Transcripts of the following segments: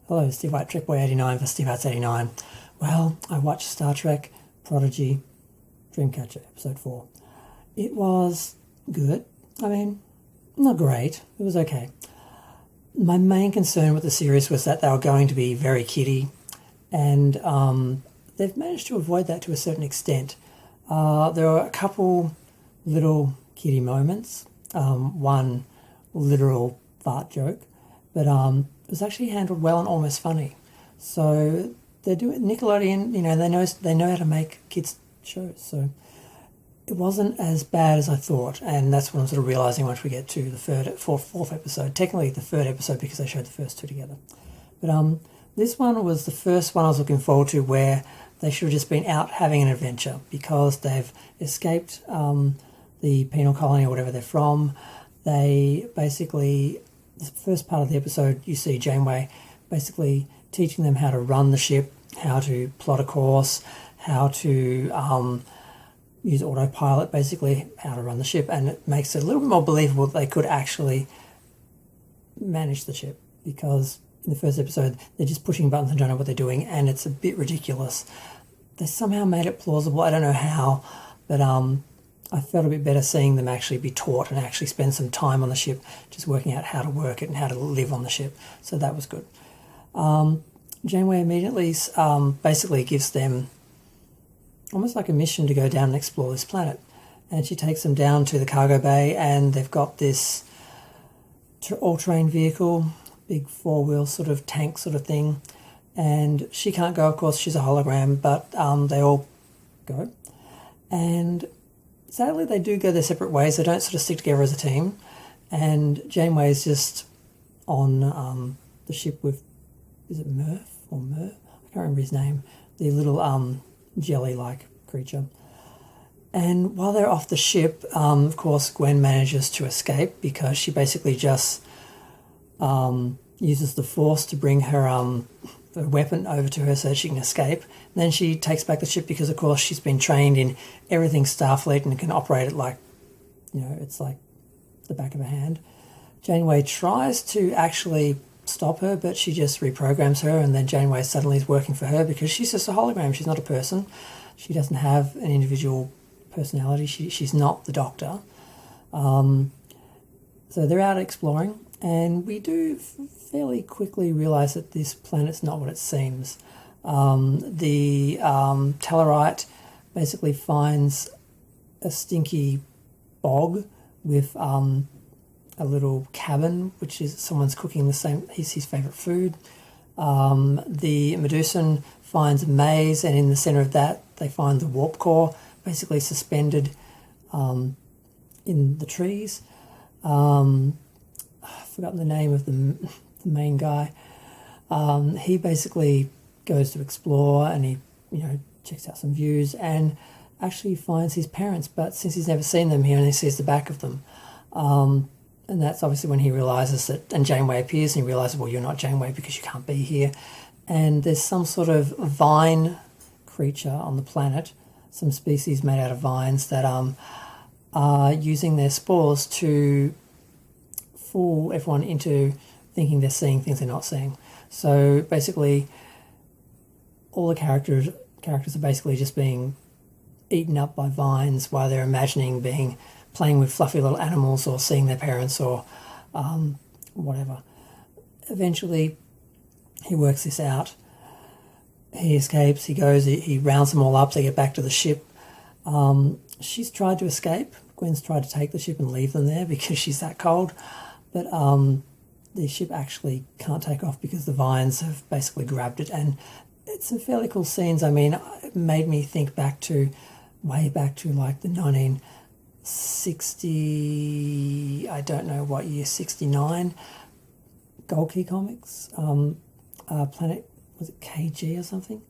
Hello, Steve White, Trek Boy 89 for Steve Hearts 89. Well, I watched Star Trek Prodigy Dreamcatcher Episode 4. It was good. I mean, not great. It was okay. My main concern with the series was that they were going to be very kiddie, and they've managed to avoid that to a certain extent. There were a couple little kiddie moments, one literal fart joke, but it was actually handled well and almost funny. So they're doing Nickelodeon. They know how to make kids shows. So it wasn't as bad as I thought, and that's what I'm sort of realizing once we get to the fourth episode. Technically, the third episode because they showed the first two together. But this one was the first one I was looking forward to where they should have just been out having an adventure because they've escaped the penal colony or whatever they're from. They basically, the first part of the episode, you see Janeway basically teaching them how to run the ship, how to plot a course, how to use autopilot, basically how to run the ship, and it makes it a little bit more believable that they could actually manage the ship, because in the first episode they're just pushing buttons and don't know what they're doing, and it's a bit ridiculous. They somehow made it plausible. I don't know how, but I felt a bit better seeing them actually be taught and actually spend some time on the ship just working out how to work it and how to live on the ship. So that was good. Janeway immediately basically gives them almost like a mission to go down and explore this planet. And she takes them down to the cargo bay, and they've got this all-terrain vehicle, big four-wheel sort of tank sort of thing. And she can't go, of course, she's a hologram, but they all go. And sadly, they do go their separate ways. They don't sort of stick together as a team. And Janeway is just on the ship with, is it Murph or Mur? I can't remember his name. The little jelly-like creature. And while they're off the ship, of course, Gwen manages to escape because she basically just uses the Force to bring her weapon over to her so that she can escape. And then she takes back the ship because, of course, she's been trained in everything Starfleet and can operate it like, it's like the back of a hand. Janeway tries to actually stop her, but she just reprograms her, and then Janeway suddenly is working for her because she's just a hologram. She's not a person. She doesn't have an individual personality. She's not the Doctor. So they're out exploring, and we do fairly quickly realise that this planet's not what it seems. The Tellarite basically finds a stinky bog with a little cabin, which is someone's cooking his favourite food. The Medusan finds a maze, and in the centre of that they find the warp core, basically suspended in the trees. I've forgotten the name of the main guy. He basically goes to explore, and he checks out some views and actually finds his parents, but since he's never seen them, he only sees the back of them. And that's obviously when he realises that, and Janeway appears, and he realises, well, you're not Janeway because you can't be here. And there's some sort of vine creature on the planet, some species made out of vines that are using their spores to fool everyone into thinking they're seeing things they're not seeing. So basically, all the characters are basically just being eaten up by vines while they're imagining playing with fluffy little animals or seeing their parents or whatever. Eventually, he works this out. He escapes, he rounds them all up, they get back to the ship. She's tried to escape. Gwen's tried to take the ship and leave them there because she's that cold. But the ship actually can't take off because the vines have basically grabbed it. And it's some fairly cool scenes. I mean, it made me think way back to like the 1960, I don't know what year, 69, Gold Key Comics, Planet, was it KG or something?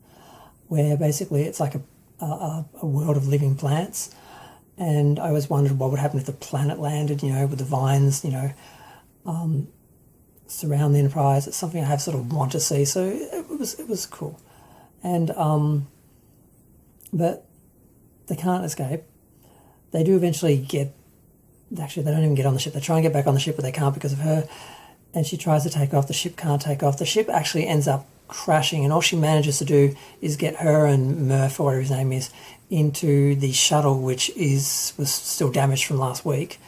Where basically it's like a world of living plants. And I always wondered what would happen if the planet landed, with the vines, surround the Enterprise. It's something I have sort of want to see. So it was cool. And, but they can't escape. They do eventually actually they don't even get on the ship. They try and get back on the ship, but they can't because of her. and she tries to take off. The ship can't take off. The ship actually ends up crashing, and all she manages to do is get her and Murph, or whatever his name is, into the shuttle, which was still damaged from last week,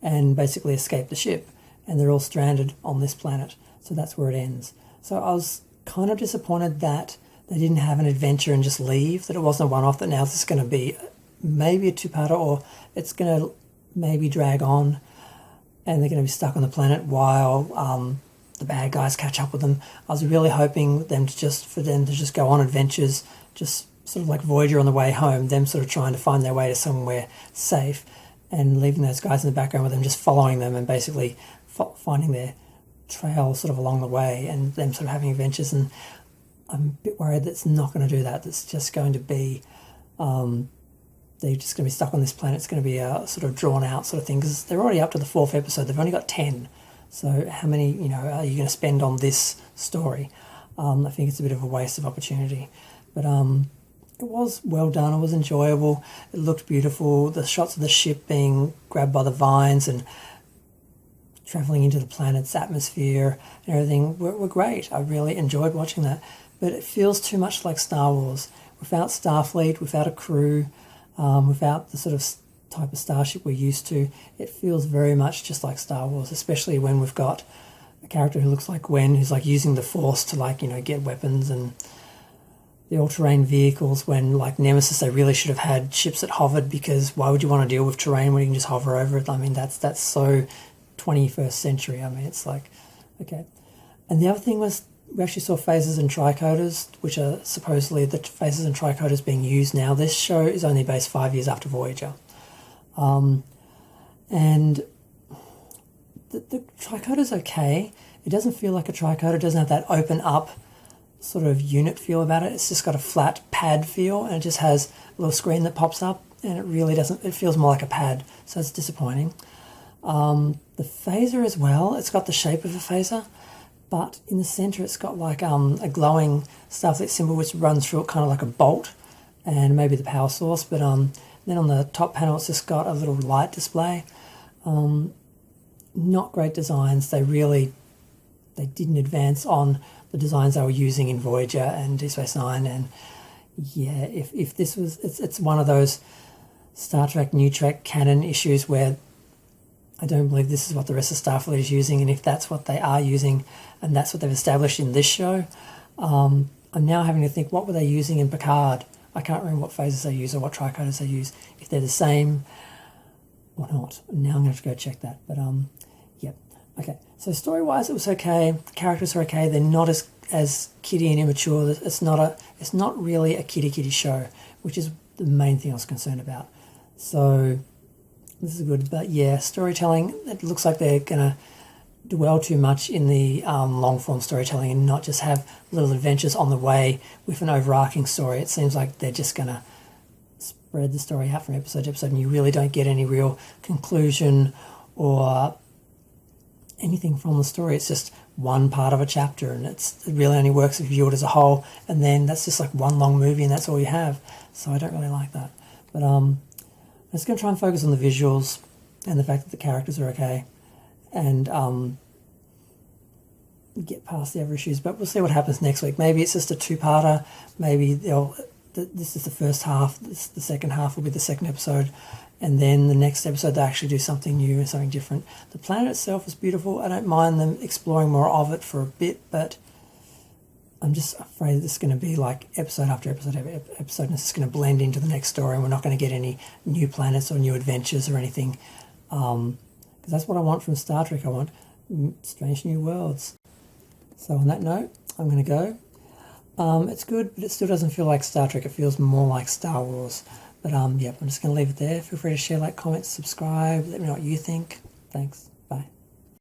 and basically escape the ship. And they're all stranded on this planet. So that's where it ends. So I was kind of disappointed that they didn't have an adventure and just leave, that it wasn't a one-off, that now this is going to be maybe a two-parter, or it's going to maybe drag on and they're going to be stuck on the planet while the bad guys catch up with them. I was really hoping for them to just go on adventures, just sort of like Voyager on the way home, them sort of trying to find their way to somewhere safe, and leaving those guys in the background with them, just following them and basically finding their trail sort of along the way, and them sort of having adventures. And I'm a bit worried that it's not going to do that. It's just going to be, they're just going to be stuck on this planet. It's going to be a sort of drawn out sort of thing, because they're already up to the 4th episode. They've only got 10. So how many, are you going to spend on this story? I think it's a bit of a waste of opportunity. But it was well done. It was enjoyable. It looked beautiful. The shots of the ship being grabbed by the vines and travelling into the planet's atmosphere and everything were great. I really enjoyed watching that. But it feels too much like Star Wars. Without Starfleet, without a crew, without the sort of type of starship we're used to, it feels very much just like Star Wars, especially when we've got a character who looks like Gwen, who's like using the Force to get weapons, and the all-terrain vehicles. When like Nemesis, they really should have had ships that hovered, because why would you want to deal with terrain when you can just hover over it? I mean, that's so 21st century. I mean, it's like, okay. And the other thing was, we actually saw phasers and tricoders, which are supposedly the phasers and tricoders being used now. This show is only based 5 years after Voyager. And the tricoder's okay. It doesn't feel like a tricoder. It doesn't have that open up sort of unit feel about it. It's just got a flat pad feel, and it just has a little screen that pops up, and it really doesn't, it feels more like a pad. So it's disappointing. The phaser as well, it's got the shape of a phaser, but in the center it's got like a glowing Starfleet symbol which runs through it, kind of like a bolt, and maybe the power source. But then on the top panel it's just got a little light display. Not great designs. They didn't advance on the designs they were using in Voyager and Deep Space Nine. And yeah, if this was, it's one of those Star Trek, New Trek canon issues where I don't believe this is what the rest of Starfleet is using, and if that's what they are using and that's what they've established in this show, I'm now having to think, what were they using in Picard? I can't remember what phases they use or what tricoders they use, if they're the same or not. Now I'm going to have to go check that. But yep. Okay, so story-wise it was okay. The characters are okay. They're not as kiddie and immature. It's not really a kiddie show, which is the main thing I was concerned about. So this is good. But yeah, storytelling, it looks like they're going to dwell too much in the long-form storytelling and not just have little adventures on the way with an overarching story. It seems like they're just going to spread the story out from episode to episode, and you really don't get any real conclusion or anything from the story. It's just one part of a chapter, and it really only works if you view it as a whole, and then that's just like one long movie and that's all you have. So I don't really like that. But I'm just going to try and focus on the visuals and the fact that the characters are okay, and get past the other issues. But we'll see what happens next week. Maybe it's just a two-parter. Maybe this is the first half. The second half will be the second episode, and then the next episode they actually do something new and something different. The planet itself is beautiful. I don't mind them exploring more of it for a bit, but I'm just afraid this is going to be like episode after episode after episode, and it's just going to blend into the next story, and we're not going to get any new planets or new adventures or anything. Because that's what I want from Star Trek. I want strange new worlds. So on that note, I'm going to go. It's good, but it still doesn't feel like Star Trek. It feels more like Star Wars. But yeah, I'm just going to leave it there. Feel free to share, like, comment, subscribe. Let me know what you think. Thanks.